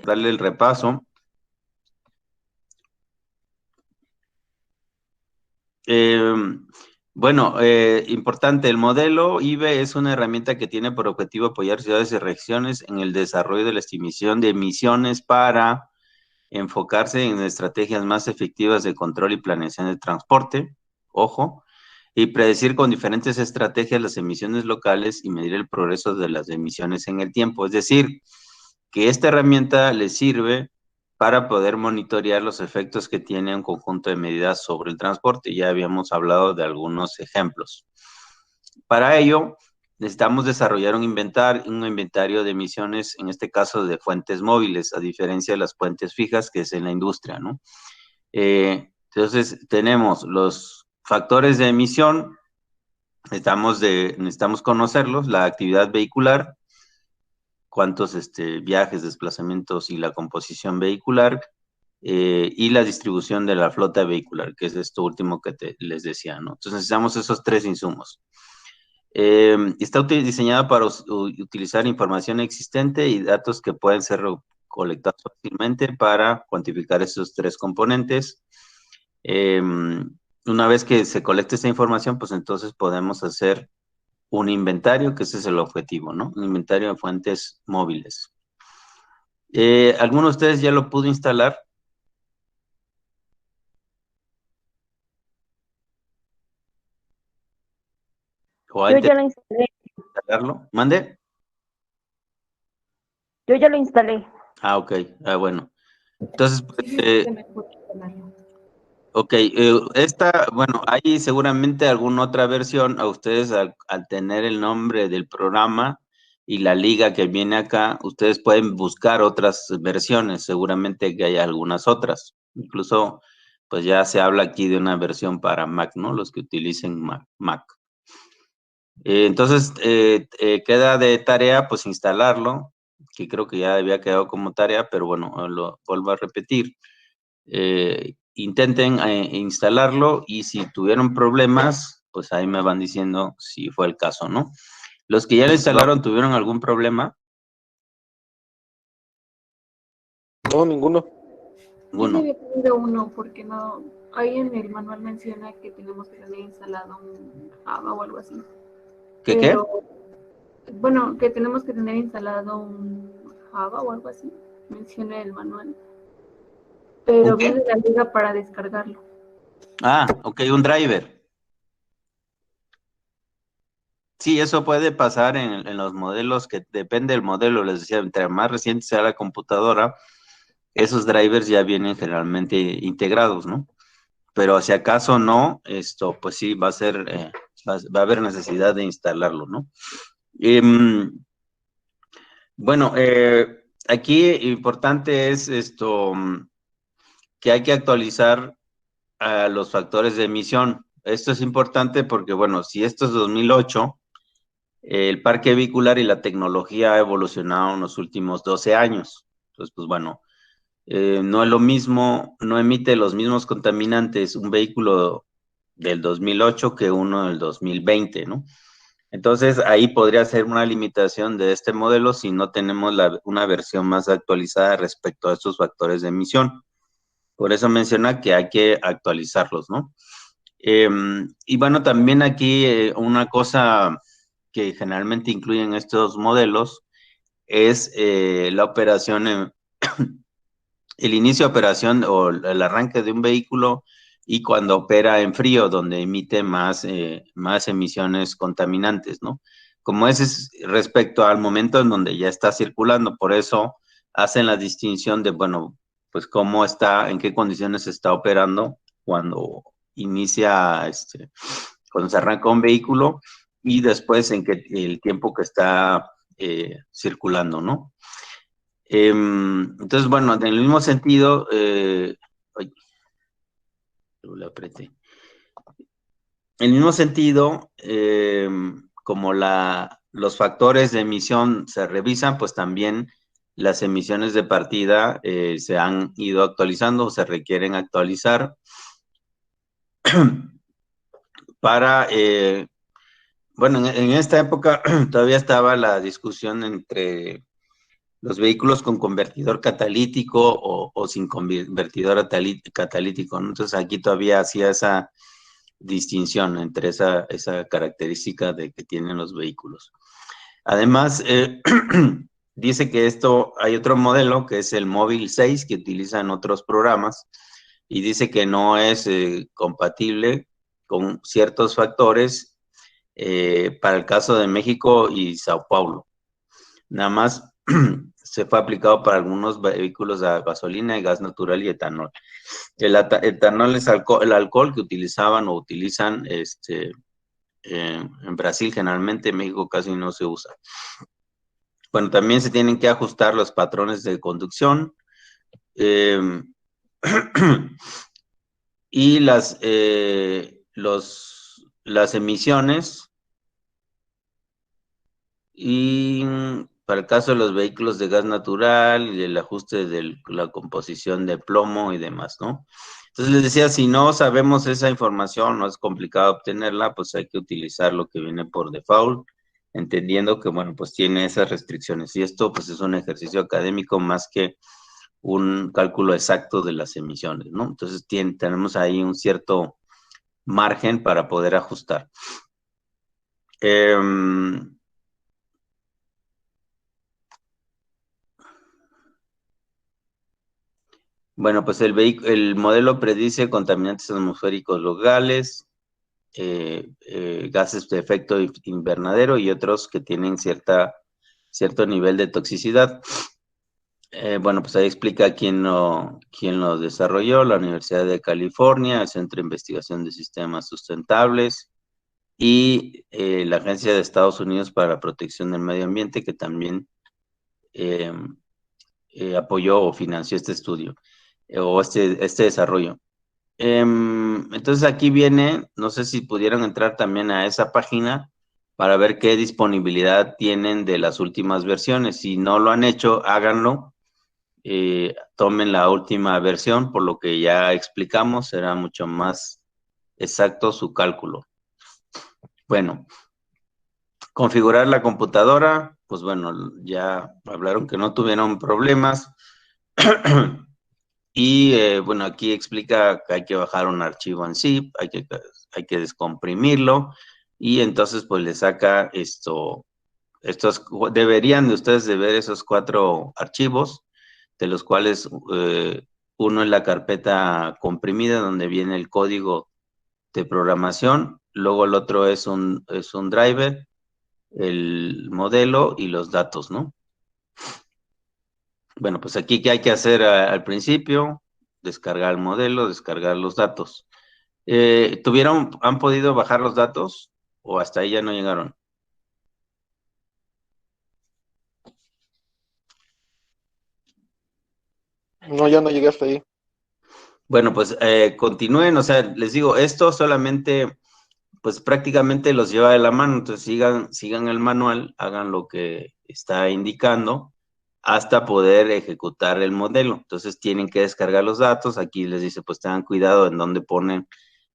darle el repaso. Bueno, importante, el modelo IBE es una herramienta que tiene por objetivo apoyar ciudades y regiones en el desarrollo de la estimación de emisiones para enfocarse en estrategias más efectivas de control y planeación de transporte, ojo, y predecir con diferentes estrategias las emisiones locales y medir el progreso de las emisiones en el tiempo. Es decir, que esta herramienta le sirve para poder monitorear los efectos que tiene un conjunto de medidas sobre el transporte. Ya habíamos hablado de algunos ejemplos. Para ello, necesitamos desarrollar un inventario de emisiones, en este caso de fuentes móviles, a diferencia de las fuentes fijas que es en la industria, ¿no? Entonces, tenemos los factores de emisión, necesitamos conocerlos, la actividad vehicular, cuántos viajes, desplazamientos y la composición vehicular, y la distribución de la flota vehicular, que es esto último que les decía, ¿no? Entonces necesitamos esos tres insumos. Está diseñado para utilizar información existente y datos que pueden ser colectados fácilmente para cuantificar esos tres componentes. Una vez que se colecte esta información, pues entonces podemos hacer un inventario, que ese es el objetivo, ¿no? Un inventario de fuentes móviles. ¿Alguno de ustedes ya lo pudo instalar? ¿O ha Yo ya intentado lo instalé. instalarlo? ¿Mande? Yo ya lo instalé. Ah, ok. Ah, bueno. Entonces, pues, Sí, sí, se me puede instalarlo. ok, bueno, hay seguramente alguna otra versión. A ustedes al tener el nombre del programa y la liga que viene acá, ustedes pueden buscar otras versiones, seguramente que hay algunas otras. Incluso, pues ya se habla aquí de una versión para Mac, ¿no? Los que utilicen Mac. Entonces, queda de tarea, pues instalarlo, que creo que ya había quedado como tarea, pero bueno, lo vuelvo a repetir. Intenten instalarlo y si tuvieron problemas, pues ahí me van diciendo si fue el caso, ¿no? Los que ya lo instalaron, ¿tuvieron algún problema? No, ninguno. Yo sí Ninguno. había tenido uno porque no, ahí en el manual menciona que tenemos que tener instalado un Java o algo así. ¿Qué? Pero, bueno, que tenemos que tener instalado un Java o algo así, menciona el manual. ¿Un Pero qué? viene la liga para descargarlo. Ah, ok, un driver. Sí, eso puede pasar en los modelos que depende del modelo, les decía, entre más reciente sea la computadora, esos drivers ya vienen generalmente integrados, ¿no? Pero si acaso no, pues sí, va a ser, va a haber necesidad de instalarlo, ¿no? Bueno, aquí importante es que hay que actualizar a los factores de emisión. Esto es importante porque, bueno, si esto es 2008, el parque vehicular y la tecnología ha evolucionado en los últimos 12 años. Entonces, pues bueno, no es lo mismo, no emite los mismos contaminantes un vehículo del 2008 que uno del 2020, ¿no? Entonces, ahí podría ser una limitación de este modelo si no tenemos una versión más actualizada respecto a estos factores de emisión. Por eso menciona que hay que actualizarlos, ¿no? Y bueno, también aquí una cosa que generalmente incluyen estos modelos es la operación, el inicio de operación o el arranque de un vehículo y cuando opera en frío, donde emite más emisiones contaminantes, ¿no? Como ese es respecto al momento en donde ya está circulando, por eso hacen la distinción de, bueno, pues cómo está, en qué condiciones está operando cuando inicia, cuando se arranca un vehículo y después en el tiempo que está circulando, ¿no? Entonces, bueno, en el mismo sentido, ay, lo apreté. En el mismo sentido, como los factores de emisión se revisan, pues también las emisiones de partida se han ido actualizando o se requieren actualizar para, bueno, en esta época todavía estaba la discusión entre los vehículos con convertidor catalítico o sin convertidor catalítico, ¿no? Entonces aquí todavía hacía esa distinción entre esa característica de que tienen los vehículos. Además, dice que hay otro modelo que es el Móvil 6 que utilizan otros programas y dice que no es compatible con ciertos factores para el caso de México y Sao Paulo. Nada más se fue aplicado para algunos vehículos a gasolina y gas natural y etanol. El etanol es el alcohol que utilizaban o utilizan en Brasil generalmente, en México casi no se usa. Bueno, también se tienen que ajustar los patrones de conducción y las emisiones, y para el caso de los vehículos de gas natural y el ajuste de la composición de plomo y demás, ¿no? Entonces les decía, si no sabemos esa información, no es complicado obtenerla, pues hay que utilizar lo que viene por default, entendiendo que, bueno, pues tiene esas restricciones. Y esto, pues, es un ejercicio académico más que un cálculo exacto de las emisiones, ¿no? Entonces tenemos ahí un cierto margen para poder ajustar. Bueno, pues el modelo predice contaminantes atmosféricos locales, gases de efecto invernadero y otros que tienen cierto nivel de toxicidad. Bueno, pues ahí explica quién lo desarrolló: la Universidad de California, el Centro de Investigación de Sistemas Sustentables y la Agencia de Estados Unidos para la Protección del Medio Ambiente, que también apoyó o financió este estudio o este desarrollo. Entonces aquí viene, no sé si pudieran entrar también a esa página para ver qué disponibilidad tienen de las últimas versiones. Si no lo han hecho, háganlo. Tomen la última versión, por lo que ya explicamos, será mucho más exacto su cálculo. Bueno, configurar la computadora, pues bueno, ya hablaron que no tuvieron problemas. Y bueno, aquí explica que hay que bajar un archivo en zip, hay que descomprimirlo, y entonces pues le saca deberían de ustedes de ver esos 4 archivos, de los cuales uno es la carpeta comprimida donde viene el código de programación, luego el otro es un driver, el modelo y los datos, ¿no? Bueno, pues aquí, ¿qué hay que hacer al principio? Descargar el modelo, descargar los datos. ¿Han podido bajar los datos o hasta ahí ya no llegaron? No, ya no llegué hasta ahí. Bueno, pues continúen, o sea, les digo, esto solamente, pues prácticamente los lleva de la mano, entonces sigan el manual, hagan lo que está indicando hasta poder ejecutar el modelo. Entonces tienen que descargar los datos, aquí les dice, pues tengan cuidado en dónde ponen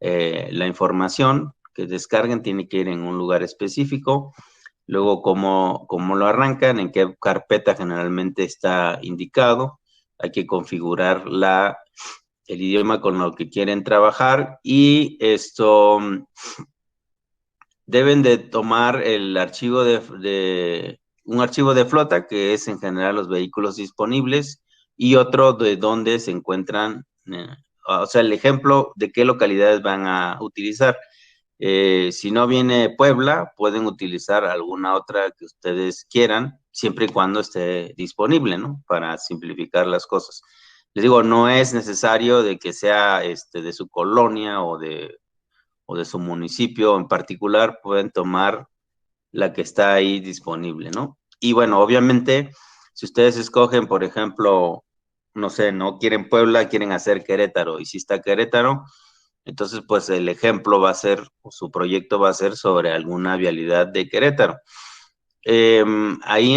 la información que descarguen, tiene que ir en un lugar específico. Luego, cómo lo arrancan, en qué carpeta generalmente está indicado. Hay que configurar el idioma con lo que quieren trabajar, y deben de tomar el archivo un archivo de flota, que es en general los vehículos disponibles, y otro de dónde se encuentran, o sea, el ejemplo de qué localidades van a utilizar. Si no viene Puebla, pueden utilizar alguna otra que ustedes quieran, siempre y cuando esté disponible, ¿no? Para simplificar las cosas. Les digo, no es necesario de que sea de su colonia o de su municipio en particular, pueden tomar la que está ahí disponible, ¿no? Y bueno, obviamente, si ustedes escogen, por ejemplo, no sé, no quieren Puebla, quieren hacer Querétaro, y si está Querétaro, entonces pues el ejemplo va a ser, o su proyecto va a ser sobre alguna vialidad de Querétaro. Ahí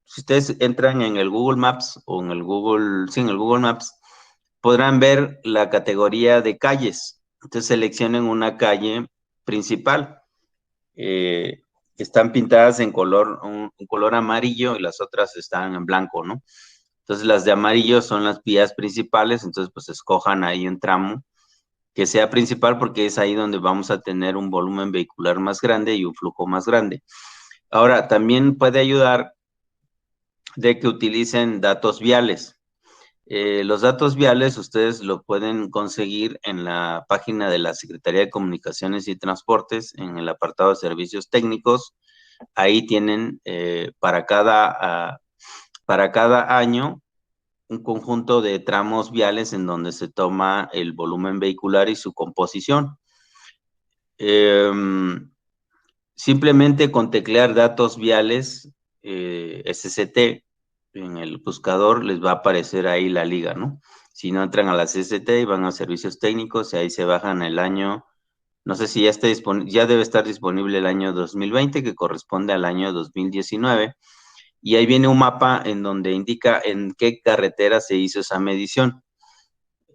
si ustedes entran en el Google Maps o en el Google Maps, podrán ver la categoría de calles. Entonces seleccionen una calle principal. están pintadas en color, un color amarillo y las otras están en blanco, ¿no? Entonces las de amarillo son las vías principales, entonces pues escojan ahí un tramo que sea principal porque es ahí donde vamos a tener un volumen vehicular más grande y un flujo más grande. Ahora, también puede ayudar de que utilicen datos viales. Los datos viales ustedes lo pueden conseguir en la página de la Secretaría de Comunicaciones y Transportes, en el apartado de servicios técnicos. Ahí tienen para cada año un conjunto de tramos viales en donde se toma el volumen vehicular y su composición. Simplemente con teclear datos viales SCT en el buscador les va a aparecer ahí la liga, ¿no? Si no entran a la SCT y van a servicios técnicos y ahí se bajan el año, no sé si ya está ya debe estar disponible el año 2020 que corresponde al año 2019 y ahí viene un mapa en donde indica en qué carretera se hizo esa medición.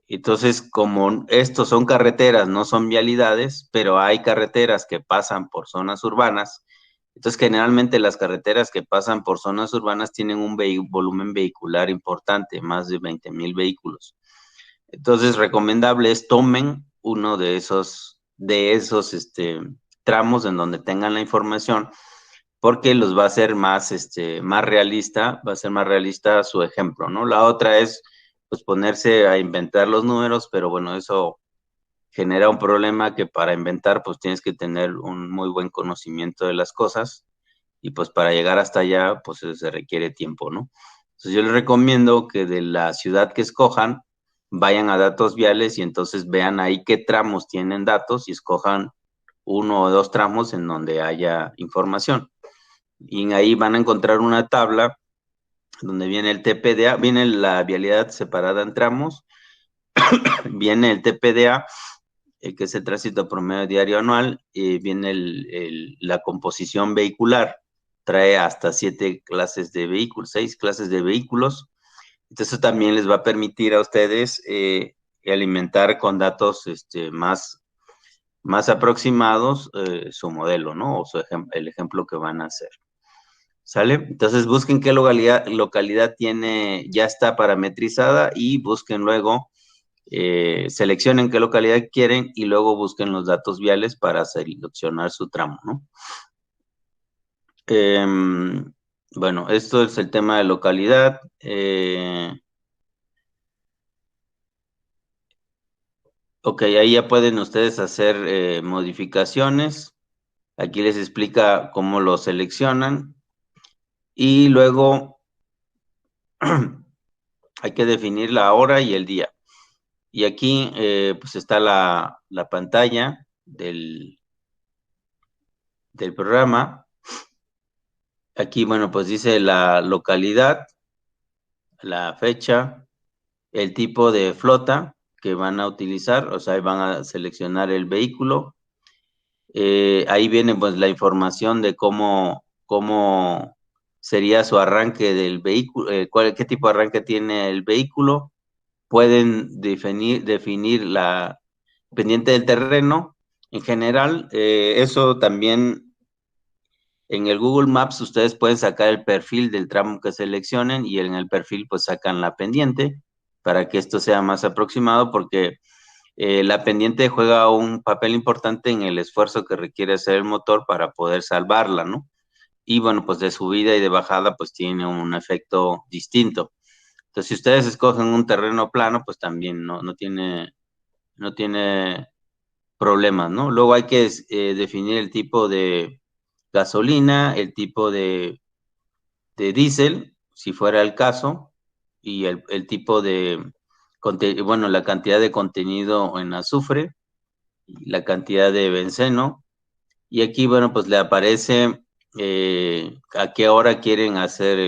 Entonces, como estos son carreteras, no son vialidades, pero hay carreteras que pasan por zonas urbanas, entonces generalmente las carreteras que pasan por zonas urbanas tienen un volumen vehicular importante, más de 20,000 vehículos. Entonces, recomendable es tomen uno de esos tramos en donde tengan la información, porque los va a hacer más realista, va a ser más realista su ejemplo, ¿no? La otra es pues ponerse a inventar los números, pero bueno, eso genera un problema que para inventar pues tienes que tener un muy buen conocimiento de las cosas y pues para llegar hasta allá pues se requiere tiempo, ¿no? Entonces yo les recomiendo que de la ciudad que escojan vayan a datos viales y entonces vean ahí qué tramos tienen datos y escojan uno o dos tramos en donde haya información. Y ahí van a encontrar una tabla donde viene el TPDA, viene la vialidad separada en tramos, viene el TPDA, que es el tránsito promedio diario anual, viene la composición vehicular, trae hasta 7 clases de vehículos, 6 clases de vehículos, entonces eso también les va a permitir a ustedes alimentar con datos más aproximados su modelo, ¿no? O el ejemplo que van a hacer. ¿Sale? Entonces busquen qué localidad tiene, ya está parametrizada y busquen luego, seleccionen qué localidad quieren y luego busquen los datos viales para seleccionar su tramo, ¿no? Bueno, esto es el tema de localidad. Ok, ahí ya pueden ustedes hacer modificaciones. Aquí les explica cómo lo seleccionan. Y luego hay que definir la hora y el día. Y aquí pues está la pantalla del programa. Aquí, bueno, pues dice la localidad, la fecha, el tipo de flota que van a utilizar, o sea, van a seleccionar el vehículo. Ahí viene pues la información de cómo sería su arranque del vehículo, qué tipo de arranque tiene el vehículo. Pueden definir la pendiente del terreno. En general, eso también en el Google Maps ustedes pueden sacar el perfil del tramo que seleccionen y en el perfil pues sacan la pendiente para que esto sea más aproximado porque la pendiente juega un papel importante en el esfuerzo que requiere hacer el motor para poder salvarla, ¿no? Y bueno, pues de subida y de bajada pues tiene un efecto distinto. Entonces, si ustedes escogen un terreno plano, pues también no tiene problemas, ¿no? Luego hay que definir el tipo de gasolina, el tipo de diésel, si fuera el caso, y el tipo de, bueno, la cantidad de contenido en azufre, la cantidad de benceno, y aquí, bueno, pues le aparece a qué hora quieren hacer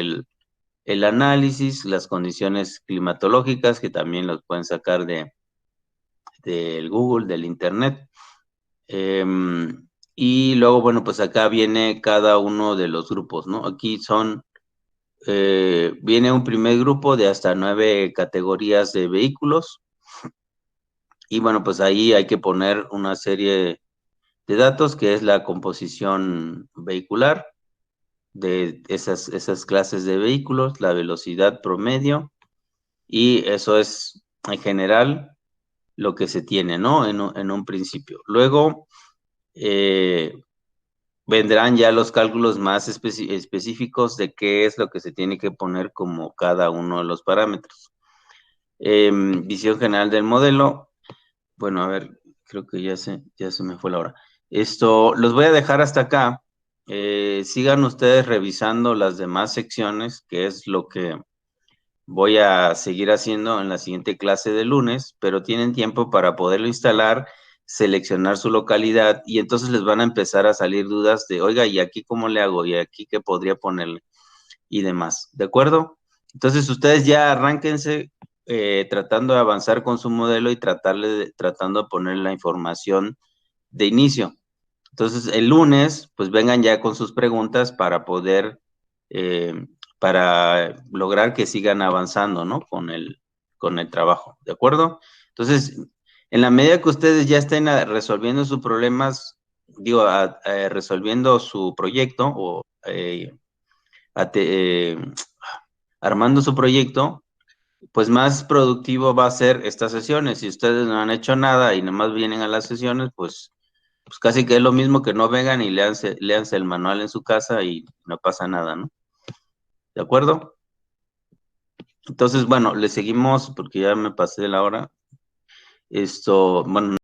el análisis, las condiciones climatológicas, que también los pueden sacar del Google, del Internet. Y luego, bueno, pues acá viene cada uno de los grupos, ¿no? Aquí viene un primer grupo de hasta 9 categorías de vehículos. Y bueno, pues ahí hay que poner una serie de datos, que es la composición vehicular de esas clases de vehículos, la velocidad promedio, y eso es en general lo que se tiene, ¿no? En un principio. Luego vendrán ya los cálculos más específicos de qué es lo que se tiene que poner como cada uno de los parámetros. Visión general del modelo. Bueno, a ver, creo que ya se me fue la hora. Esto, los voy a dejar hasta acá. Sigan ustedes revisando las demás secciones, que es lo que voy a seguir haciendo en la siguiente clase de lunes, pero tienen tiempo para poderlo instalar, seleccionar su localidad y entonces les van a empezar a salir dudas de, oiga, ¿y aquí cómo le hago? ¿Y aquí qué podría ponerle? Y demás, ¿de acuerdo? Entonces ustedes ya arránquense tratando de avanzar con su modelo y tratando de poner la información de inicio. Entonces el lunes, pues vengan ya con sus preguntas eh, para lograr que sigan avanzando, ¿no? Con el trabajo, ¿de acuerdo? Entonces, en la medida que ustedes ya estén resolviendo sus problemas, digo, resolviendo su proyecto o ate- eh, armando su proyecto, pues más productivo va a ser estas sesiones. Si ustedes no han hecho nada y nomás vienen a las sesiones, pues casi que es lo mismo que no vengan y léanse el manual en su casa y no pasa nada, ¿no? ¿De acuerdo? Entonces, bueno, le seguimos porque ya me pasé de la hora. Esto, bueno,